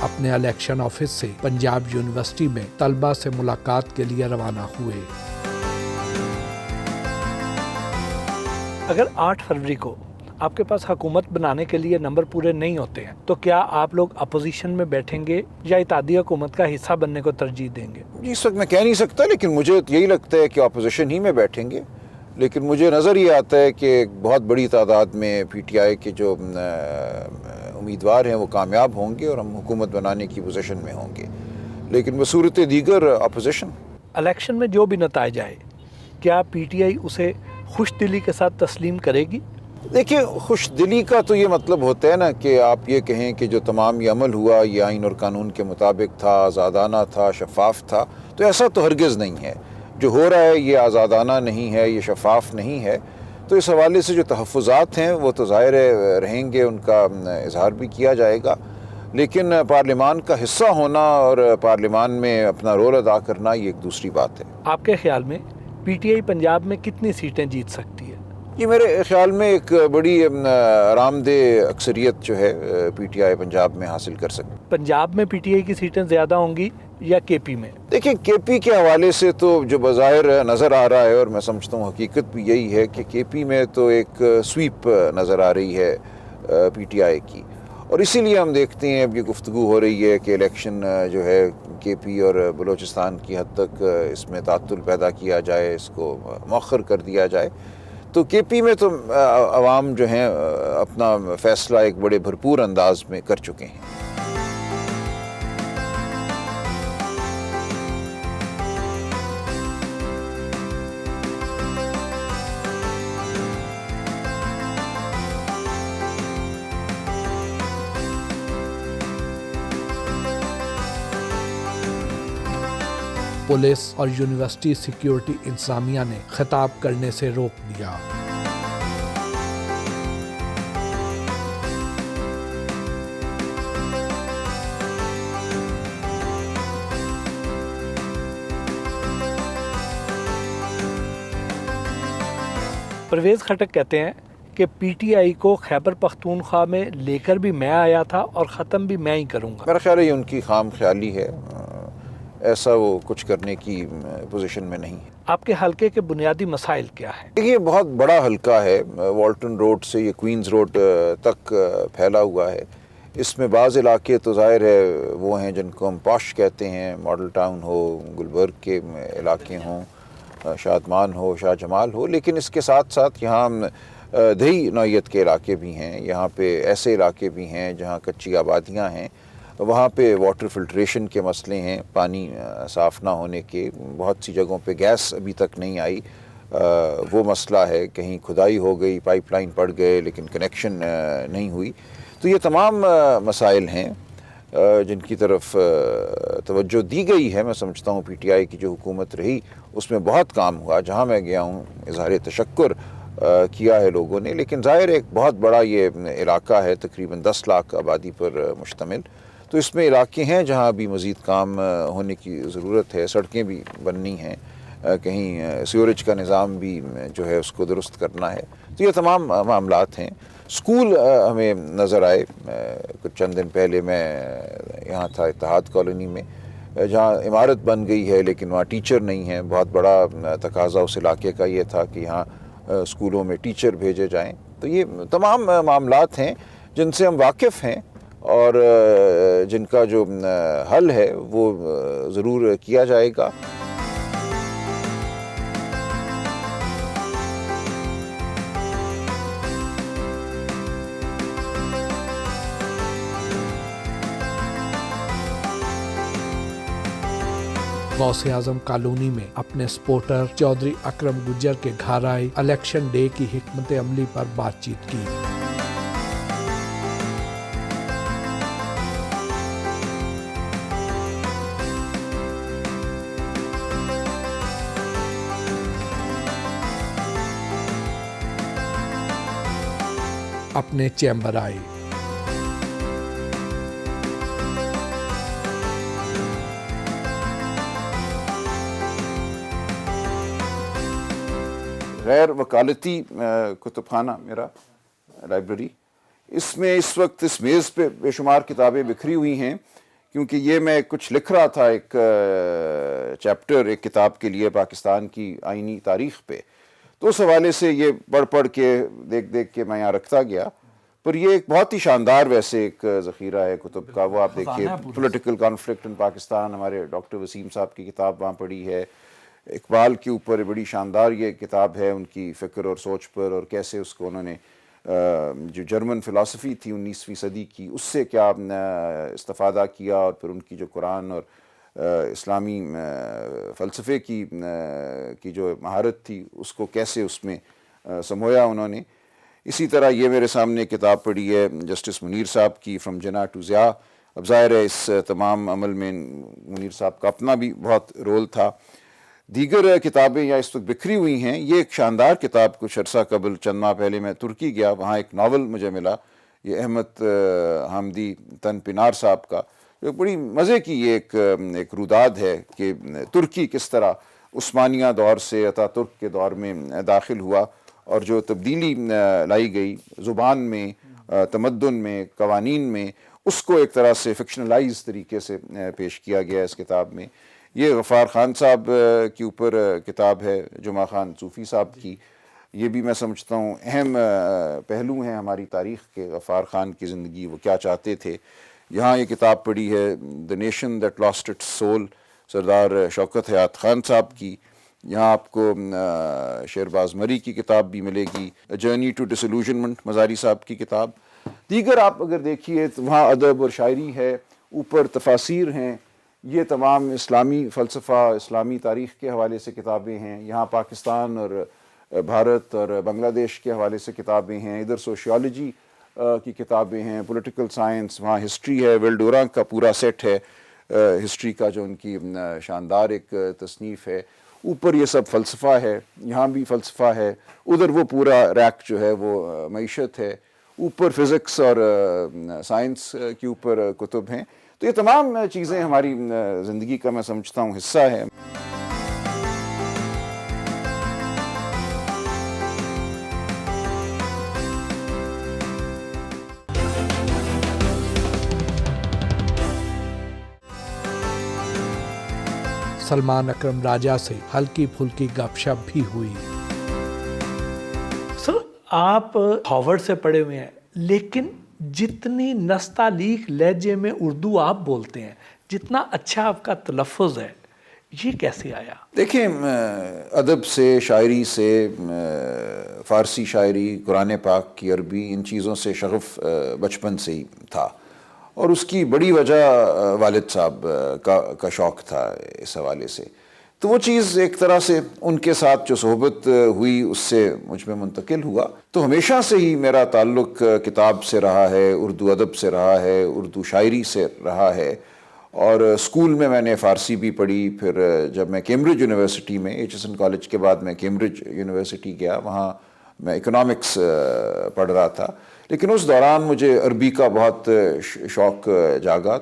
اپنے election office سے Punjab university میں طلبہ سے ملاقات کے لیے روانہ ہوئے۔ اگر 8 فروری کو آپ کے پاس حکومت بنانے کے لیے نمبر پورے نہیں ہوتے ہیں تو کیا آپ لوگ اپوزیشن میں بیٹھیں گے یا اتحادی حکومت کا حصہ بننے کو ترجیح دیں گے؟ اس وقت میں کہہ نہیں سکتا، لیکن مجھے یہی لگتا ہے کہ اپوزیشن ہی میں بیٹھیں گے، لیکن مجھے نظر یہ آتا ہے کہ ایک بہت بڑی تعداد میں پی ٹی آئی کے جو امیدوار ہیں وہ کامیاب ہوں گے اور ہم حکومت بنانے کی پوزیشن میں ہوں گے، لیکن بصورت دیگر اپوزیشن۔ الیکشن میں جو بھی نتائج آئے، کیا پی ٹی آئی اسے خوش دلی کے ساتھ تسلیم کرے گی؟ دیکھیں، خوش دلی کا تو یہ مطلب ہوتا ہے نا کہ آپ یہ کہیں کہ جو تمام یہ عمل ہوا یہ آئین اور قانون کے مطابق تھا، آزادانہ تھا، شفاف تھا، تو ایسا تو ہرگز نہیں ہے۔ جو ہو رہا ہے یہ آزادانہ نہیں ہے، یہ شفاف نہیں ہے، تو اس حوالے سے جو تحفظات ہیں وہ تو ظاہر رہیں گے، ان کا اظہار بھی کیا جائے گا، لیکن پارلیمان کا حصہ ہونا اور پارلیمان میں اپنا رول ادا کرنا یہ ایک دوسری بات ہے۔ آپ کے خیال میں پی ٹی آئی پنجاب میں کتنی سیٹیں جیت سکتی ہے؟ یہ میرے خیال میں ایک بڑی آرام دہ اکثریت جو ہے پی ٹی آئی پنجاب میں حاصل کر سکتی۔ پنجاب میں پی ٹی آئی کی سیٹیں زیادہ ہوں گی یا کے پی میں؟ دیکھیں، کے پی کے حوالے سے تو جو بظاہر نظر آ رہا ہے، اور میں سمجھتا ہوں حقیقت بھی یہی ہے کہ کے پی میں تو ایک سویپ نظر آ رہی ہے پی ٹی آئی کی، اور اسی لیے ہم دیکھتے ہیں اب یہ گفتگو ہو رہی ہے کہ الیکشن جو ہے کے پی اور بلوچستان کی حد تک اس میں تعطل پیدا کیا جائے، اس کو مؤخر کر دیا جائے۔ تو کے پی میں تو عوام جو ہیں اپنا فیصلہ ایک بڑے بھرپور انداز میں کر چکے ہیں۔ پولیس اور یونیورسٹی سیکیورٹی انتظامیہ نے خطاب کرنے سے روک دیا۔ پرویز خٹک کہتے ہیں کہ پی ٹی آئی کو خیبر پختونخوا میں لے کر بھی میں آیا تھا اور ختم بھی میں ہی کروں گا۔ میرا خیال ہے یہ ان کی خام خیالی ہے، ایسا وہ کچھ کرنے کی پوزیشن میں نہیں ہے۔ آپ کے حلقے کے بنیادی مسائل کیا ہیں؟ یہ بہت بڑا حلقہ ہے، والٹن روڈ سے یہ کوئنز روڈ تک پھیلا ہوا ہے۔ اس میں بعض علاقے تو ظاہر ہے وہ ہیں جن کو ہم پاش کہتے ہیں، ماڈل ٹاؤن ہو، گلبرگ کے علاقے ہوں، شادمان ہو، شاہ جمال ہو، لیکن اس کے ساتھ ساتھ یہاں دیہی نوعیت کے علاقے بھی ہیں، یہاں پہ ایسے علاقے بھی ہیں جہاں کچی آبادیاں ہیں، وہاں پہ واٹر فلٹریشن کے مسئلے ہیں، پانی صاف نہ ہونے کے، بہت سی جگہوں پہ گیس ابھی تک نہیں آئی، وہ مسئلہ ہے، کہیں کھدائی ہو گئی، پائپ لائن پڑ گئے لیکن کنیکشن نہیں ہوئی۔ تو یہ تمام مسائل ہیں جن کی طرف توجہ دی گئی ہے۔ میں سمجھتا ہوں پی ٹی آئی کی جو حکومت رہی اس میں بہت کام ہوا، جہاں میں گیا ہوں اظہار تشکر کیا ہے لوگوں نے، لیکن ظاہر ایک بہت بڑا یہ علاقہ ہے، تقریباً 10 لاکھ آبادی پر مشتمل، تو اس میں علاقے ہیں جہاں ابھی مزید کام ہونے کی ضرورت ہے، سڑکیں بھی بننی ہیں، کہیں سیوریج کا نظام بھی جو ہے اس کو درست کرنا ہے، تو یہ تمام معاملات ہیں۔ اسکول ہمیں نظر آئے، کچھ چند دن پہلے میں یہاں تھا اتحاد کالونی میں، جہاں عمارت بن گئی ہے لیکن وہاں ٹیچر نہیں ہیں، بہت بڑا تقاضا اس علاقے کا یہ تھا کہ یہاں اسکولوں میں ٹیچر بھیجے جائیں۔ تو یہ تمام معاملات ہیں جن سے ہم واقف ہیں اور جن کا جو حل ہے وہ ضرور کیا جائے گا۔ غوث اعظم کالونی میں اپنے سپورٹر چودھری اکرم گجر کے گھر آئے، الیکشن ڈے کی حکمت عملی پر بات چیت کی۔ اپنے چیمبر آئے۔ غیر وکالتی کتب خانہ میرا لائبریری، اس میں اس وقت اس میز پہ بے شمار کتابیں بکھری ہوئی ہیں۔ کیونکہ یہ میں کچھ لکھ رہا تھا ایک چیپٹر ایک کتاب کے لیے پاکستان کی آئینی تاریخ پہ، تو اس حوالے سے یہ پڑھ کے دیکھ کے میں یہاں رکھتا گیا. پر یہ ایک بہت ہی شاندار ویسے ایک ذخیرہ ہے کتب کا. وہ آپ دیکھیے پولیٹیکل کانفلکٹ ان پاکستان، ہمارے ڈاکٹر وسیم صاحب کی کتاب وہاں پڑھی ہے. اقبال کے اوپر بڑی شاندار یہ کتاب ہے ان کی فکر اور سوچ پر، اور کیسے اس کو انہوں نے جو جرمن فلسفی تھی 19ویں صدی کی اس سے کیا استفادہ کیا، اور پھر ان کی جو قرآن اور اسلامی فلسفے کی جو مہارت تھی اس کو کیسے اس میں سمویا انہوں نے. اسی طرح یہ میرے سامنے کتاب پڑھی ہے جسٹس منیر صاحب کی فرام جناح ٹو ضیاء. اب ظاہر ہے اس تمام عمل میں منیر صاحب کا اپنا بھی بہت رول تھا. دیگر کتابیں یا اس وقت بکھری ہوئی ہیں. یہ ایک شاندار کتاب کچھ عرصہ قبل چند ماہ پہلے میں ترکی گیا، وہاں ایک ناول مجھے ملا، یہ احمد حامدی تن پنار صاحب کا. بڑی مزے کی یہ ایک روداد ہے کہ ترکی کس طرح عثمانیہ دور سے اتا ترک کے دور میں داخل ہوا، اور جو تبدیلی لائی گئی زبان میں، تمدن میں، قوانین میں، اس کو ایک طرح سے فکشنلائز طریقے سے پیش کیا گیا اس کتاب میں. یہ غفار خان صاحب کے اوپر کتاب ہے، جمعہ خان صوفی صاحب کی. یہ بھی میں سمجھتا ہوں اہم پہلو ہیں ہماری تاریخ کے. غفار خان کی زندگی، وہ کیا چاہتے تھے. یہاں یہ کتاب پڑھی ہے the nation that lost its soul, Sardar Shaukat حیات خان صاحب کی. یہاں آپ کو شہرباز مری کی کتاب بھی ملے گی، جرنی ٹو ڈسلوژنمنٹ مزاری صاحب کی کتاب. دیگر آپ اگر دیکھیے تو وہاں ادب اور شاعری ہے، اوپر تفاسیر ہیں. یہ تمام اسلامی فلسفہ، اسلامی تاریخ کے حوالے سے کتابیں ہیں. یہاں پاکستان اور بھارت اور بنگلہ دیش کے حوالے سے کتابیں ہیں. ادھر سوشیالوجی کی کتابیں ہیں، پولیٹیکل سائنس، وہاں ہسٹری ہے، ویلڈورا کا پورا سیٹ ہے ہسٹری کا جو ان کی شاندار ایک تصنیف ہے. اوپر یہ سب فلسفہ ہے، یہاں بھی فلسفہ ہے. ادھر وہ پورا ریک جو ہے وہ معیشت ہے. اوپر فزکس اور سائنس کے اوپر کتب ہیں. تو یہ تمام چیزیں ہماری زندگی کا میں سمجھتا ہوں حصہ ہے. سلمان اکرم راجہ سے ہلکی پھلکی گپ شپ بھی ہوئی. سر آپ ہارورڈ سے پڑھے ہوئے ہیں، لیکن جتنی نستعلیق لہجے میں اردو آپ بولتے ہیں، جتنا اچھا آپ کا تلفظ ہے، یہ کیسے آیا؟ دیکھیں، ادب سے، شاعری سے، فارسی شاعری، قرآن پاک کی عربی، ان چیزوں سے شغف بچپن سے ہی تھا. اور اس کی بڑی وجہ والد صاحب کا شوق تھا اس حوالے سے. تو وہ چیز ایک طرح سے ان کے ساتھ جو صحبت ہوئی اس سے مجھ میں منتقل ہوا. تو ہمیشہ سے ہی میرا تعلق کتاب سے رہا ہے، اردو ادب سے رہا ہے، اردو شاعری سے رہا ہے. اور اسکول میں نے فارسی بھی پڑھی. پھر جب میں کیمبرج یونیورسٹی میں HSN کالج کے بعد میں کیمبرج یونیورسٹی گیا، وہاں میں اکنامکس پڑھ رہا تھا. لیکن اس دوران مجھے عربی کا بہت شوق جاگا.